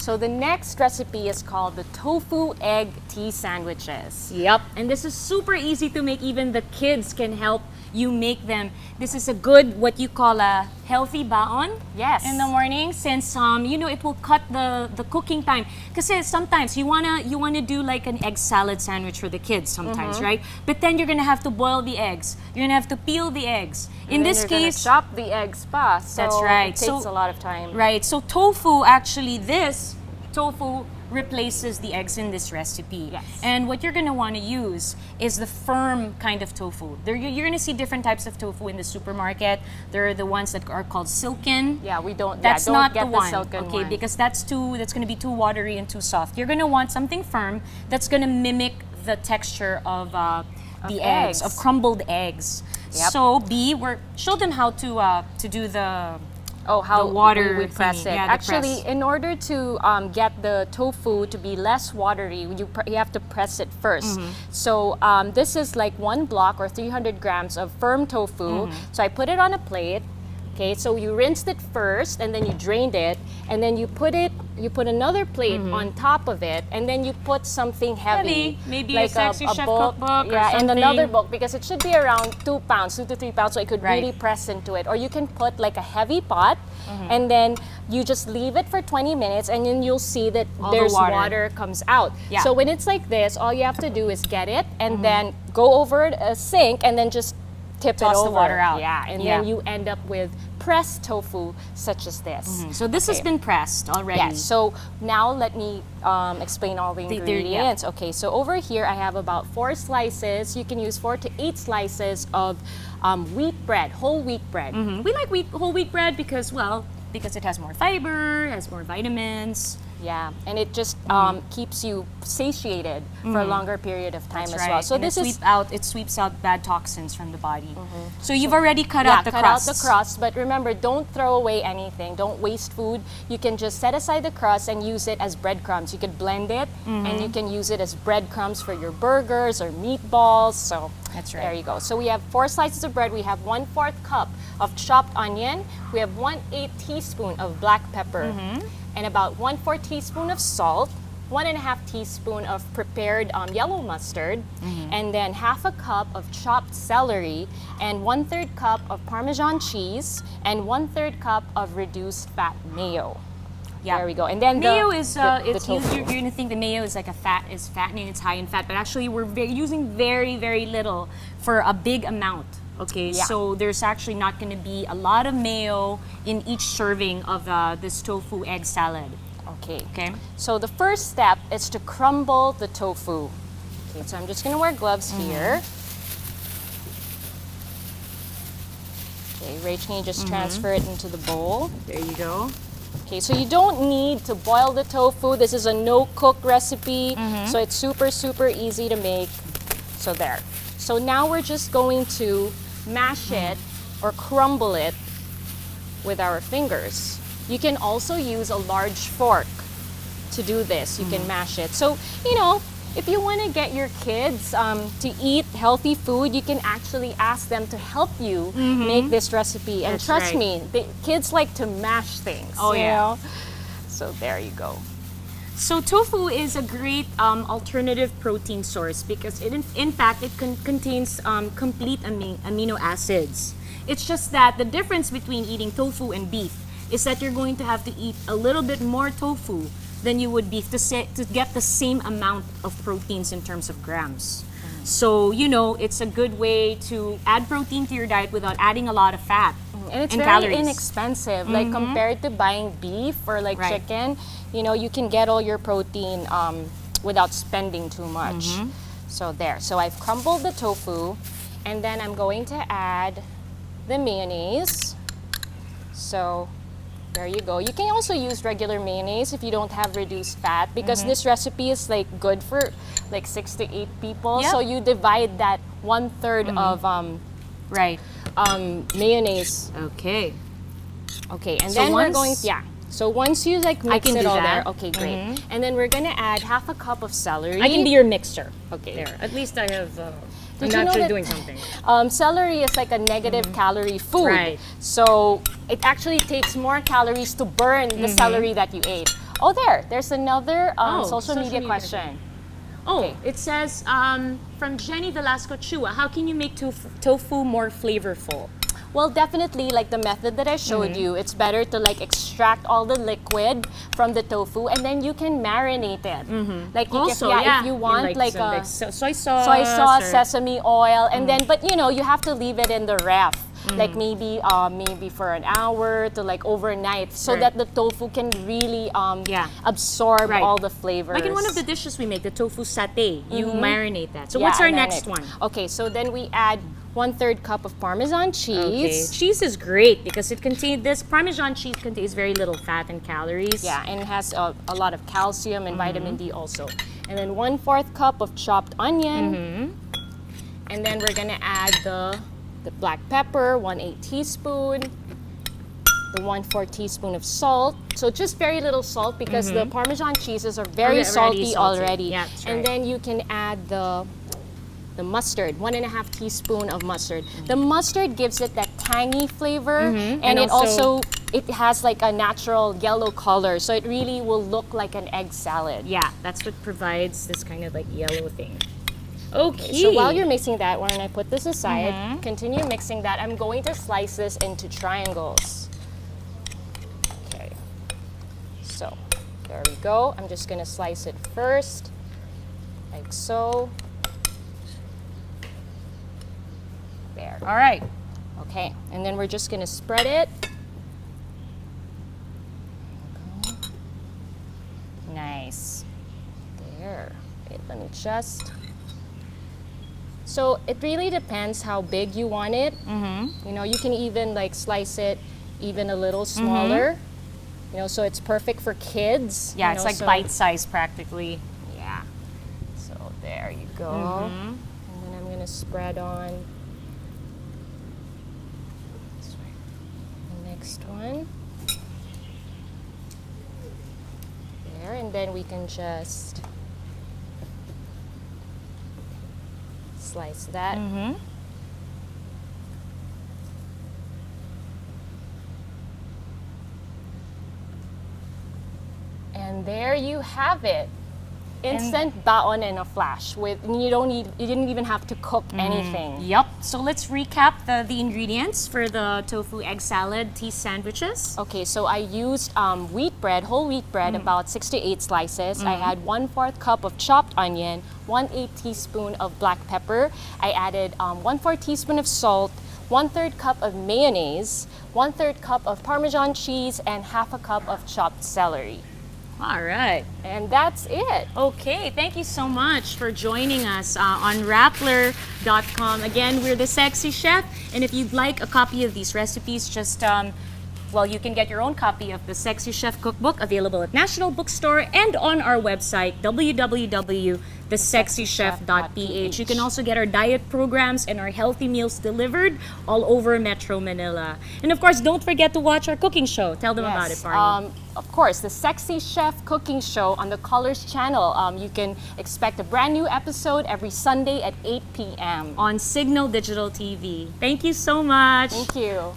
So the next recipe is called the tofu egg tea sandwiches. Yep. And this is super easy to make. Even the kids can help you make them. This is a good, what you call a healthy baon. Yes. In the morning, since you know, it will cut the cooking time. Because sometimes you wanna do like an egg salad sandwich for the kids sometimes, right? But then you're gonna have to boil the eggs. You're gonna have to peel the eggs. In this case, chop the eggs pa. So that's right. It takes a lot of time. Right. So tofu, actually, this tofu replaces the eggs in this recipe. Yes. And what you're gonna want to use is the firm kind of tofu. You're gonna see different types of tofu in the supermarket. There are the ones that are called silken. Yeah, we don't. That's don't not get the one. silken Okay, one. because that's gonna be too watery and too soft. You're gonna want something firm that's gonna mimic the texture of the eggs, of crumbled eggs. Yep. So show them how to do the how the water we press thingy. it. Yeah, the Actually, press. in order to get the tofu to be less watery, you have to press it first. So this is like 1 block or 300 grams of firm tofu. So I put it on a plate. Okay, so you rinsed it first, and then you drained it, and then you put another plate on top of it, and then you put something heavy, maybe like a Sexy Chef bulk, cookbook or yeah, and something. another bulk, because it should be around 2 pounds, 2 to 3 pounds, so it could Right. really press into it. Or you can put like a heavy pot, and then you just leave it for 20 minutes, and then you'll see that All the there's water. comes out. Yeah. So when it's like this, all you have to do is get it, and then go over a sink, and then just tip Toss it over. the water out. Yeah, and Yeah. then you end up with pressed tofu such as this. So this has been pressed already. Yes, so now let me explain all the yeah. ingredients. Okay, so over here I have about 4 slices. You can use 4 to 8 slices of wheat bread, whole wheat bread. We like whole wheat bread because it has more fiber, has more vitamins. Yeah, and it just keeps you satiated for a longer period of time That's as right. well. So And this is it sweeps out bad toxins from the body. So you've already cut yeah, out the cut crusts. out the crust, but remember, don't throw away anything. Don't waste food. You can just set aside the crust and use it as breadcrumbs. You could blend it, and you can use it as breadcrumbs for your burgers or meatballs. So That's right. there you go. So we have 4 slices of bread. We have 1/4 cup of chopped onion. We have 1/8 teaspoon of black pepper, and about 1/4 teaspoon of salt. 1.5 teaspoon of prepared yellow mustard, and then 1/2 cup of chopped celery, and 1/3 cup of Parmesan cheese, and 1/3 cup of reduced fat mayo. Yeah. There we go. And then Mayo the, is the it's tofu. used, you're gonna think the mayo is like is fattening, it's high in fat, but actually we're using very, very little for a big amount. Okay, Yeah. so there's actually not gonna be a lot of mayo in each serving of this tofu egg salad. Okay. Okay. So the first step is to crumble the tofu. Okay, so I'm just gonna wear gloves here. Okay, Rach, can you just transfer it into the bowl? There you go. Okay, so you don't need to boil the tofu. This is a no-cook recipe, so it's super, super easy to make. So there. So now we're just going to mash it or crumble it with our fingers. You can also use a large fork to do this. You can mash it. So, you know, if you want to get your kids to eat healthy food, you can actually ask them to help you make this recipe. And That's trust right. me, kids like to mash things. Oh, you yeah. know? So there you go. So tofu is a great alternative protein source because in fact it contains complete amino acids. It's just that the difference between eating tofu and beef is that you're going to have to eat a little bit more tofu than you would beef to get the same amount of proteins in terms of grams. So, you know, it's a good way to add protein to your diet without adding a lot of fat And it's and very calories. inexpensive. Like compared to buying beef or like Right. chicken, you know, you can get all your protein without spending too much. So there. So I've crumbled the tofu, and then I'm going to add the mayonnaise. So there you go. You can also use regular mayonnaise if you don't have reduced fat, because this recipe is like good for like 6 to 8 people. Yep. So you divide that 1/3 of Right. mayonnaise. Okay. Okay, and So then we're once- going, So once you like mix can it do all that. there, okay, great. And then we're gonna add 1/2 cup of celery. I can be your mixer. Okay. There. At least I have. I'm Did you know actually that- doing something. Celery is like a negative calorie food. Right. So it actually takes more calories to burn the celery that you ate. Oh, there's another social media question. Oh, Okay. it says from Jenny Velasco Chua, how can you make tofu more flavorful? Well, definitely, like the method that I showed you, it's better to like extract all the liquid from the tofu, and then you can marinate it. Like Also, if you want like like soy sauce, soy sauce, or- sesame oil, and then but you have to leave it in the ref. Like maybe for an hour to like overnight, so that the tofu can really absorb Right. all the flavors. Like in one of the dishes we make, the tofu satay, you marinate that. So Yeah, what's our I next marinate. one? Okay, so then we add 1/3 cup of Parmesan cheese. Okay. Cheese is great because this Parmesan cheese contains very little fat and calories. Yeah, and it has a lot of calcium and vitamin D also. And then 1/4 cup of chopped onion. And then we're gonna add the black pepper, 1/8 teaspoon, the 1/4 teaspoon of salt. So just very little salt because the Parmesan cheeses are very salty already. Yeah, that's And right. then you can add the mustard, 1.5 teaspoon of mustard. The mustard gives it that tangy flavor, and And it also- it has like a natural yellow color, so it really will look like an egg salad. Yeah, that's what provides this kind of like yellow thing. Okay. So while you're mixing that, when I put this aside, continue mixing that. I'm going to slice this into triangles. Okay. So there we go. I'm just gonna slice it first, like so. There. All right. Okay, and then we're just gonna spread it. Nice. There. Wait, let me just. So it really depends how big you want it. You can even like slice it even a little smaller. So it's perfect for kids. Yeah, it's like so- bite size practically. Yeah. So there you go. And then I'm gonna spread on the next one. There, and then we can just slice that. And there you have it. Instant baon in a flash. You didn't even have to cook anything. Yep. So let's recap the ingredients for the tofu egg salad tea sandwiches. Okay, so I used whole wheat bread, about 6 to 8 slices. I had 1/4 cup of chopped onion, 1/8 teaspoon of black pepper. I added 1/4 teaspoon of salt, 1/3 cup of mayonnaise, 1/3 cup of Parmesan cheese, and 1/2 cup of chopped celery. All right. And that's it. Okay, thank you so much for joining us on Rappler.com. Again, we're the Sexy Chef, and if you'd like a copy of these recipes, just you can get your own copy of the Sexy Chef Cookbook available at National Bookstore and on our website www.thesexychef.ph. You can also get our diet programs and our healthy meals delivered all over Metro Manila. And of course, don't forget to watch our cooking show. Tell them about it, Barney. Of course, the Sexy Chef Cooking Show on the Colors Channel. You can expect a brand new episode every Sunday at 8 p.m. On Signal Digital TV. Thank you so much. Thank you.